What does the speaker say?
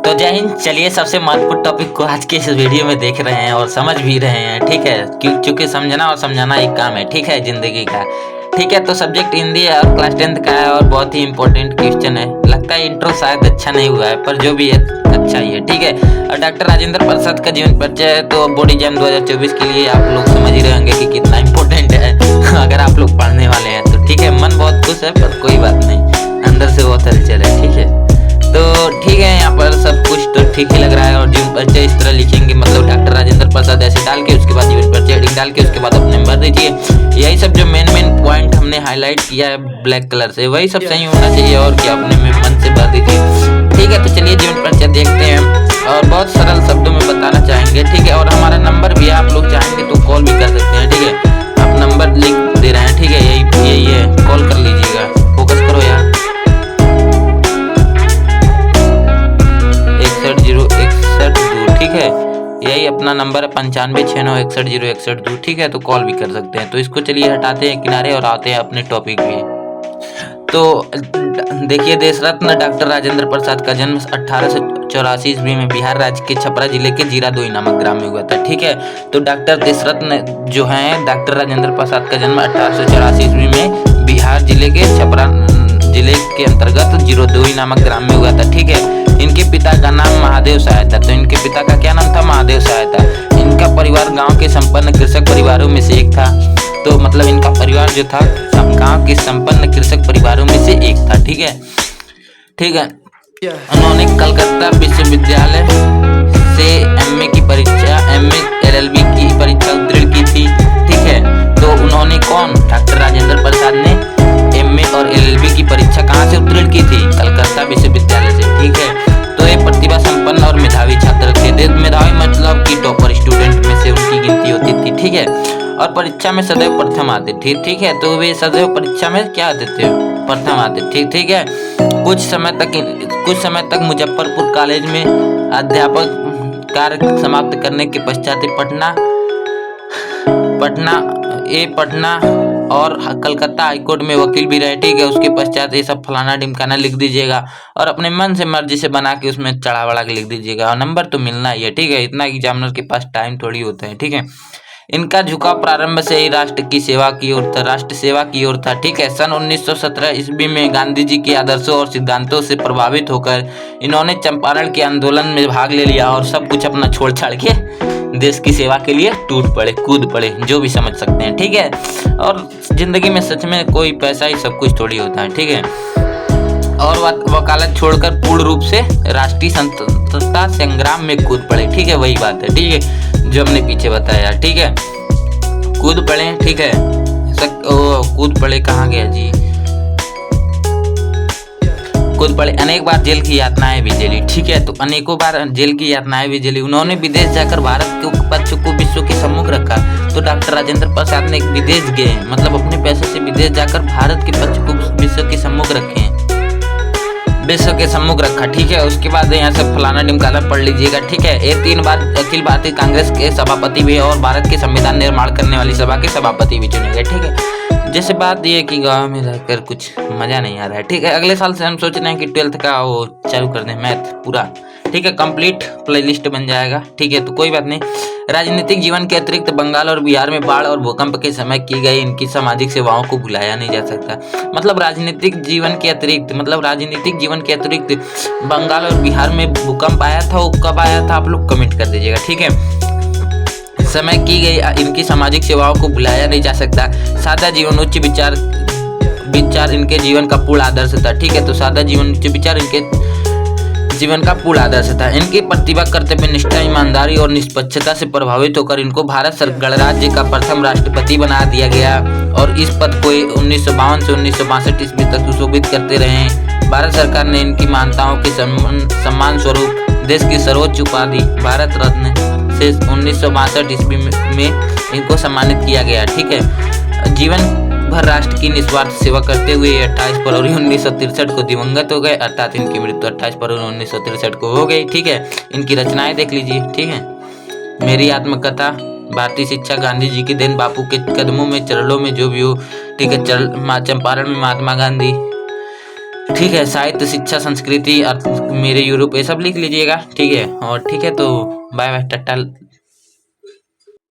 तो जय हिंद। चलिए सबसे महत्वपूर्ण टॉपिक को आज के इस वीडियो में देख रहे हैं और समझ भी रहे हैं, ठीक है, क्योंकि समझना और समझाना एक काम है, ठीक है, जिंदगी का। ठीक है, तो सब्जेक्ट हिंदी है और क्लास 10th का है और बहुत ही इंपॉर्टेंट क्वेश्चन है। लगता है इंट्रो शायद अच्छा नहीं हुआ है, पर जो भी है अच्छा ही है, ठीक है। और डॉक्टर राजेंद्र प्रसाद का जीवन परिचय है, तो बोर्ड एग्जाम 2024 के लिए आप लोग समझ ही रहे होंगे कि कितना इंपॉर्टेंट है अगर आप लोग पढ़ने वाले हैं तो, ठीक है। मन बहुत खुश है पर कोई बात नहीं, अंदर से बहुत हलचल है, ठीक है। तो ठीक है, यहाँ पर सब कुछ तो ठीक ही लग रहा है। और जीवन परिचय इस तरह लिखेंगे, मतलब डॉक्टर राजेंद्र प्रसाद ऐसे डाल के उसके बाद जीवन परिचय हेडिंग डाल के उसके बाद अपने भर दीजिए। यही सब जो मेन पॉइंट हमने हाईलाइट किया है ब्लैक कलर से, वही सब सही होना चाहिए और क्या, अपने में मन से भर दीजिए। ठीक है, तो चलिए जीवन परिचय देखते हैं और बहुत सरल शब्दों में बताना चाहेंगे, ठीक है। और हमारा नंबर भी आप लोग चाहेंगे तो कॉल भी कर सकते हैं, ठीक है। आप नंबर लिख दे रहे हैं, ठीक है, यही है, कॉल कर लीजिएगा। फोकस करो यार, 61 ठीक है, यही अपना नंबर है 956961 ठीक है। तो कॉल भी कर सकते हैं। तो इसको चलिए हटाते हैं किनारे और आते हैं अपने टॉपिक पे। तो देखिए, देश रत्न डॉक्टर राजेंद्र प्रसाद का जन्म 1884 ईस्वी में बिहार राज्य के छपरा जिले के जीरादोई नामक ग्राम में हुआ था, ठीक है। तो डॉक्टर देश रत्न जो है डॉक्टर राजेंद्र प्रसाद का जन्म 1884 ईस्वी में बिहार जिले के छपरा जिले के अंतर्गत जीरादोई नामक ग्राम में हुआ था, ठीक है। इनके पिता का नाम महादेव सहाय था। तो इनके पिता का क्या नाम था? महादेव सहाय था। इनका परिवार गांव के संपन्न कृषक परिवारों में से एक था। तो मतलब इनका परिवार जो था गांव के संपन्न कृषक परिवारों में से एक था, ठीक है, ठीक है। उन्होंने कलकत्ता विश्वविद्यालय से एमए की परीक्षा, एमए एलएलबी की परीक्षा उत्तीर्ण की थी, ठीक है। तो उन्होंने कौन? डॉक्टर राजेंद्र प्रसाद ने एमए और एलएलबी की परीक्षा कहाँ से उत्तीर्ण की थी? कलकत्ता विश्वविद्यालय से, ठीक है। तो ये प्रतिभा संपन्न और मेधावी छात्र थे। मेधावी मतलब कि टॉपर स्टूडेंट में से उनकी गिनती होती थी, ठीक है। और परीक्षा में सदैव प्रथम आते थे, ठीक है। तो वे सदैव परीक्षा में क्या आते थे? प्रथम आते, ठीक है। कुछ समय तक मुजफ्फरपुर कॉलेज में अध्यापक कार्य समाप्त करने के पश्चात पटना और कलकत्ता हाईकोर्ट में वकील भी रहे, ठीक है। उसके पश्चात ये सब फलाना ढिमकाना लिख दीजिएगा और अपने मन से मर्जी से बना के उसमें चढ़ा बढ़ा के लिख दीजिएगा और नंबर तो मिलना ही है, ठीक है। इतना एग्जामिनर के पास टाइम थोड़ी होता है, ठीक है। इनका झुकाव प्रारंभ से ही राष्ट्र सेवा की ओर था, ठीक है। सन 1917 ईस्वी में गांधी जी के आदर्शों और सिद्धांतों से प्रभावित होकर इन्होंने चंपारण के आंदोलन में भाग ले लिया और सब कुछ अपना छोड़ छाड़ के देश की सेवा के लिए कूद पड़े, जो भी समझ सकते हैं, ठीक है। और जिंदगी में सच में कोई पैसा ही सब कुछ थोड़ी होता है, ठीक है। और वकालत छोड़कर पूर्ण रूप से राष्ट्रीय स्वतंत्रता संग्राम में कूद पड़े, ठीक है। वही बात है, ठीक है, जो हमने पीछे बताया, ठीक है। कूद पड़े, ठीक है। कूद पड़े कहाँ गया जी? कूद पड़े। अनेक बार जेल की यातनाएं भी झेली, ठीक है। तो अनेकों बार जेल की यातनाएं भी झेली। उन्होंने विदेश जाकर भारत के पक्ष को विश्व के सम्मुख रखा। तो डॉक्टर राजेंद्र प्रसाद ने विदेश गए, मतलब अपने पैसों से विदेश जाकर भारत के पक्ष को विश्व के सम्मुख रखा, ठीक है। उसके बाद यहाँ से फलाना ढिमकाना पढ़ लीजिएगा, ठीक है। ये 3 बार अखिल भारतीय कांग्रेस के सभापति भी और भारत के संविधान निर्माण करने वाली सभा के सभापति भी चुने गए, ठीक है। जैसे बात ये कि गांव में रहकर कुछ मजा नहीं आ रहा है, ठीक है। अगले साल से हम सोच रहे हैं कि 12th का वो चालू कर दें, मैथ पूरा, ठीक है, कंप्लीट प्लेलिस्ट बन जाएगा, ठीक है। तो कोई बात नहीं। राजनीतिक जीवन के अतिरिक्त बंगाल और बिहार में बाढ़ और भूकंप के समय की गई इनकी सामाजिक सेवाओं को भुलाया नहीं जा सकता। मतलब राजनीतिक जीवन के अतिरिक्त बंगाल और बिहार में भूकंप आया था, वो कब आया था आप लोग कमेंट कर दीजिएगा, ठीक है। समय की गई इनकी सामाजिक सेवाओं को भुलाया नहीं जा सकता। सादा जीवन उच्च विचार इनके जीवन का पूर्ण आदर्श था, ठीक है। तो सादा जीवन उच्च विचार इनके जीवन का पूर्ण आदर्श था। इनकी प्रतिभा, कर्तव्य निष्ठा, ईमानदारी और निष्पक्षता से प्रभावित होकर इनको भारत गणराज्य का प्रथम राष्ट्रपति बना दिया गया और इस पद को 1952 से 1962 ईस्वी तक सुशोभित करते रहे। भारत सरकार ने इनकी मान्यताओं के सम्मान स्वरूप देश की सर्वोच्च उपाधि भारत रत्न से 1962 ईस्वी में इनको सम्मानित किया गया, ठीक है। जीवन भर राष्ट्र की निस्वार्थ सेवा करते हुए 28 फरवरी 1963 को दिवंगत हो गए, अर्थात इनकी मृत्यु 28 फरवरी 1963 को हो गई, ठीक है। इनकी रचनाएं देख लीजिए, ठीक है। मेरी आत्मकथा, भारतीय शिक्षा, गांधी जी की देन, बापू के कदमों में चरणों में जो भी हो, ठीक है। चंपारण में महात्मा गांधी, ठीक है, साहित्य, शिक्षा, संस्कृति, मेरे यूरोप, ये सब लिख लीजिएगा। ठीक है, और ठीक है, तो बाय बाय, टाटा।